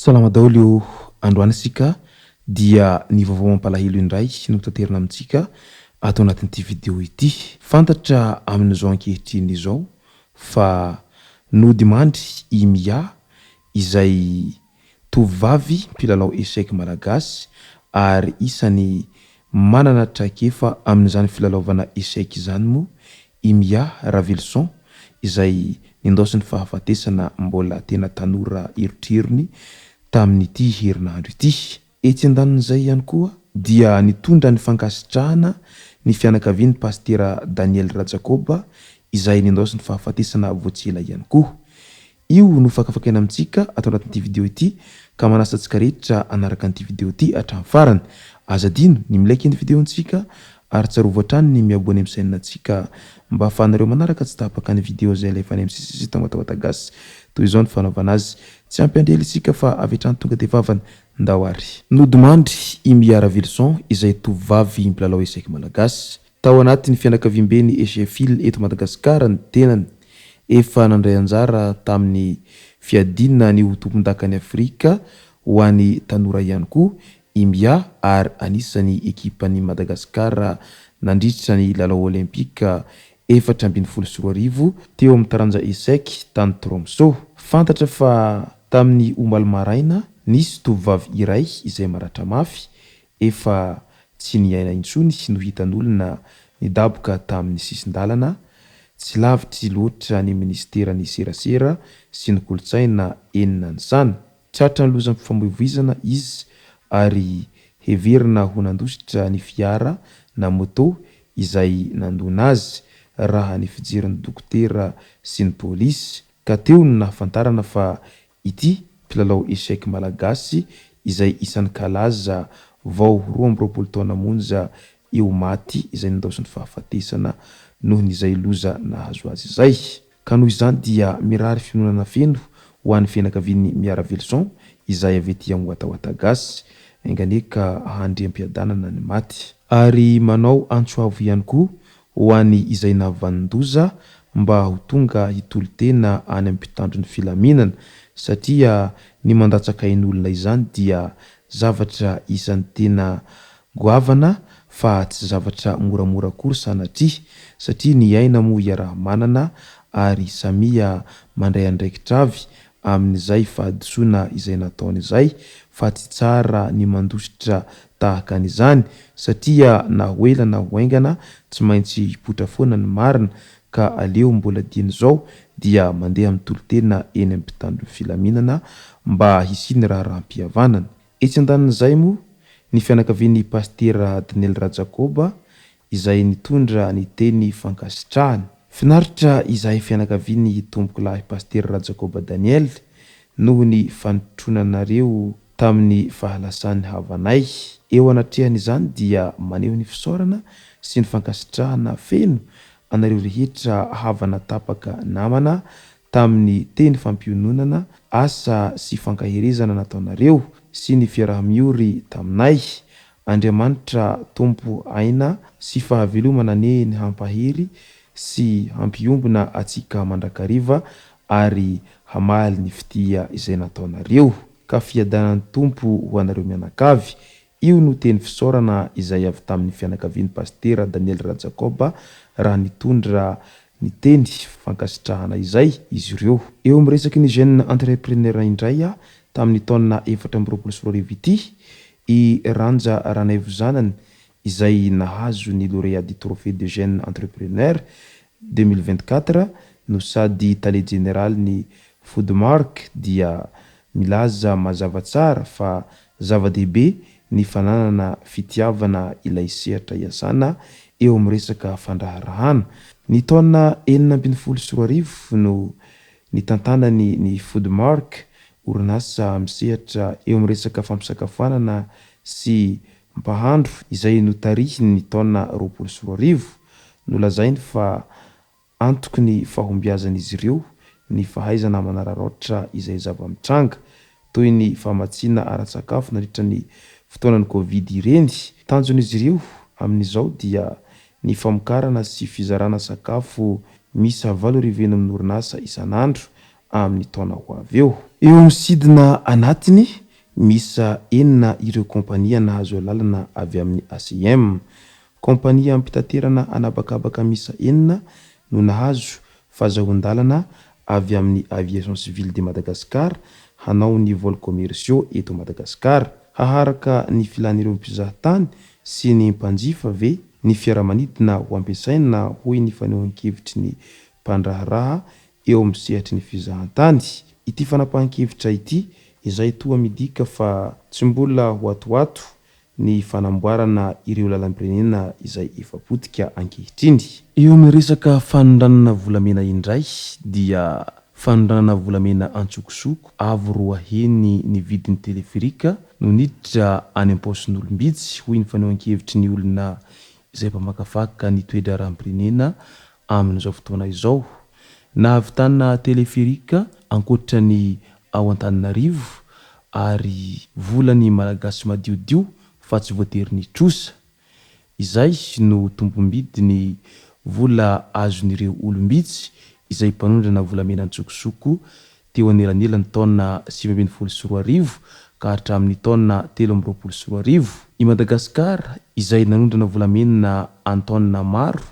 Salama daholo io androany isika dia ny vaovao mampalahelo indray no tanterana amintsika ato anatin'ity video ity. Fantatra amin'izao ankehitriny izao fa nody mandry i Mia izay tovovavy mpilalao échec malagasy ary isany manana traikefa amin'izany filalaovana échec izany moa i Mia Ravelson izay nendosiny fahafatesana mbola tena tanora eritrirony tamin'ity herinandro ity. Etsy andanin'izay ihany koa dia nitondra ny fankasitrahana ny fianakavian'ny pastera Daniel Rajakoba izay nendosiny fahafatesana voatsila ihany koa. Io no fakafakaina amintsika ato anatin'ity video ity ka manasa antsika rehetra anaraka an'ity video ity hatramin'ny farany. Aza dino ny milaiky ny videontsika ary tsarovatra hatrany ny miabony amin'ny chaîne-ntsika mba ahafahanareo manaraka tsy tapaka ny video izay alefa any amin'ny sisisy tonga toy izao ny fanaovana azy. Tsy ampiandrely isika fa avy hatrany tonga dia vavany ndahoary. Nody mandry i Mia Ravelson izay tovovavy mpilalao échec malagasy tao anatin'ny fianakaviam-beny Echefil eto Madagasikara ny tenany. Efa nandray anjara tamin'ny fiadinana ny ho tompon-dakany Afrika ho an'ny tanora ihany koa i Mia ary anisany ekipan'ny Madagasikara nandritra ny lalao olimpika 2024 teo amin'ny taranja échec tany Tromsø. Fantatra fa tamin'ny omaly maraina nisy tovovavy iray izay maratra mafy efa tsy niaina intsony no hitan'olona nidaboka tamin'ny sisin-dalana tsy lavitry loatra ny ministeran'ny serasera sy ny kolotsaina enina ny sana. Tratra ny lozan'ny fifamoivoizana izy ary heverina ho nandositra ny fiara na moto izay nandona azy raha ny fijerin'ny dokotera sy ny polisy ka teo no nahafantarana fa ity mpilalao échec malagasy izay isan'ny kalaza vao 12 taona monja eo maty izay nandosiny fahafatesana noho n'izay loza nahazo azy izay. Ka noho izany dia mirary finoana feno ho an'ny fianakavian'ny Mia Ravelson izay avy ety Ambohatagasy enganeka handriam-piadanana ny maty ary manao antsoavo ihany koa ho an'ny izay navanin-doza mba ho tonga hitolo tena any amin'ny mpitandron'ny filaminana satria ny mandatsakain'olona izany dia zavatra isan'ny tena goavana fa tsy zavatra moramora kory sanatria satria ny aina moa iaraha-manana ary samia mandray andraikitra avy amin'izay fahadisoana izay nataony izay fa tsy tsara ny mandositra tahaka an'izany satria na hoela na hoaingana tsy maintsy hipotra foana ny marina ka aleo mbola dian'izao dia mandeha amin'ny tolotena eny amin'ny mpitandron'ny filaminana mba hisiny raharam-pihavanana. Etsy andanin'izay moa ny fianakavian'ny pastera Daniel Rajakoba izay nitondra ny teny fankasitrahany. Finaritra izay fianakavian'ny tompoko lahy pastera Rajakoba Daniel noho ny fanotronanareo tamin'ny fahalasan'ny havanay. Eo anatrehan'izany dia maneho ny fisaorana sy ny fankasitrahana feno anareo rehetra havana tapaka namana tamin'ny teny fampiononana asa sy fankaherezana nataonareo sy ny fiaraha-miory taminay. Andriamanitra tompo aina sy fahavelomana ane ny hampahery sy hampiombona atsika mandrakariva ary hamaly ny fitia izay nataonareo ka fiadanan'ny tompo ho anareo mianakavy. Io no teny fisaorana izay avy tamin'ny fianakavian'ny pastera Daniel Rajakoba raha nitondra ny teny fankasitrahana izay izy ireo. Eo amin'ny resaky ny jeune entrepreneur indray tamin'ny taona 2024 ity i Ranja Ranevozanany izay nahazo ny lauréat du trophée de jeune entrepreneur 2024 no sady tale général ny Foodmark dia milaza mazava tsara fa zava-dehibe ny fananana fitiavana ilay sehatra iasana eo amin'ny resaka fandraharahana. Ny taona 2024 no nitantanany ny Foodmark orinasa misehatra eo amin'ny resaka fampisakafoanana sy mpahandro izay notarihiny ny taona 2024 nolazainy fa antoky ny fahombiazan'izy ireo ny fahaizana manararaotra izay zava-mitranga toy ny famatsiana ara-tsakafo nandritra ny fotoanan'ny Covid ireny. Tanjon'izy ireo amin'izao dia ny famokarana sy fizarana sakafo misa 8,000 amin'ny orinasa isan'andro amin'ny taona ho avy eo. Eo amin'ny sidina anatiny misa 9 ireo kompania nahazo lalana avy amin'ny ACM. Kompania ampitaterana anabakabaka misa 9 no nahazo fahazahon-dalana avy amin'ny Aviation Civile de Madagascar hanao ny vols commerciaux eto Madagasikara. Haharaka ny filan'ireo mpizahatany sy ny mpanjifa ve ny fiaramanidina ho ampiasaina hoy ny fanehoan-kevitry ny mpandraharaha eo amin'ny sehatry ny fizahantany. Ity fanapahan-kevitra ity izay toa midika fa tsy mbola hoatoato ny fanamboarana ireo lalam-pirenena izay efa potika ankehitriny. Eo amin'ny resaka fanondranana volamena indray dia fanondranana volamena antsokosoko avo roa heny ny vidin'ny telefirika no niditra any am-paosin'olombitsy hoy ny fanehoan-kevitry ny olona izay mpamakafaka ny toedra rahampirenena amin'izao fotoana izao. Nahavitana telefirika ankoatra ny ao Antananarivo ary volany malagasy madiodio fa tsy voatery ny trosa. Izay no tombom-bidy ny vola azon'ireo olombitsy izay mpanondrana volamena antsokosoko teo anelanelany taona 2024 ka hatramin'ny taona 2024. I Madagasikara izay nanondrana volamena an-taona maro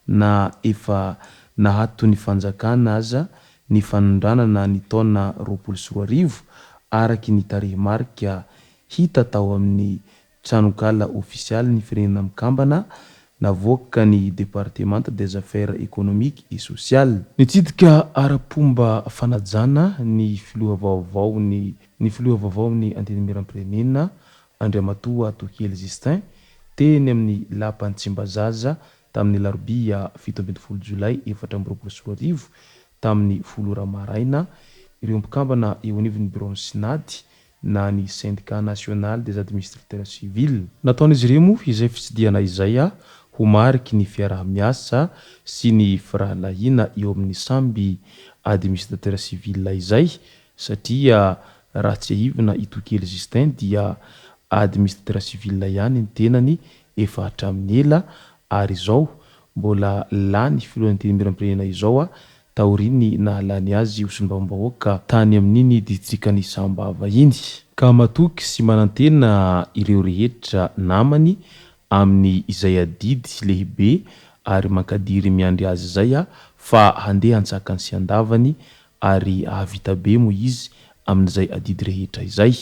na efa nahato ny fanjakana aza ny fanondranana ny taona 2024 araky ny tarehimarika hita tao amin'ny tranokala ofisialy ny firenena mikambana navoaka ny département des affaires économiques et sociales. Nitsidika ara-pomba fanajana ny filoha vaovaon'ny antenimiram-pirenena Andriamatoa Tokely Justin teny amin'ny lapan'ny Tsimbazaza tamin'ny larobia 17 Jolay 2024 tamin'ny 10 maraina. Ireo mpikambana eo anivon'ny bureau synady na ny syndicat national des administrateurs civils. Nataon'izy ireo moa izay fitsidiana izay ho mariky ny fiarah-miasa sy ny firahalahina eo amin'ny samby administrateur civil izay satria raha tsy ahivina i Tokely Justin dia administrateur civil ihany ny tenany efa hatramin'ny ela ary izao mbola lany filohan'ny antenimiram-pirenena izao taoriny nahalany azy hosonim-bavam-bahoaka tany amin'iny distrikany Sambava iny ka matoky sy manantena ireo rehetra namany amin'ny izay adidy lehibe ary mankadiry miandry azy zay fa handeha hantsakany sy andavany ary ahavita be moa izy amin'izay adidy rehetra izay.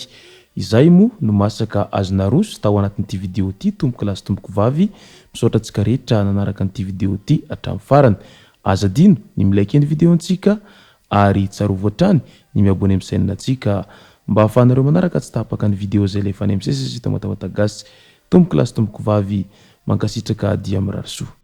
Izay moa no masaka azona roso tao anatin'ity video ity tomboko lasy tomboko vavy misaotra antsika rehetra nanaraka an'ity video ity hatramin'ny farany. Aza dino ny milike ny video antsika ary tsarovo hatrany ny miabone amin'ny chaîne antsika mba ahafahanareo manaraka tsy tapaka ny video zay lefa any amin'ny sesy sy tomatamatasy. Tomboko lasy tomboko vavy mankasitraka dia mirary soa.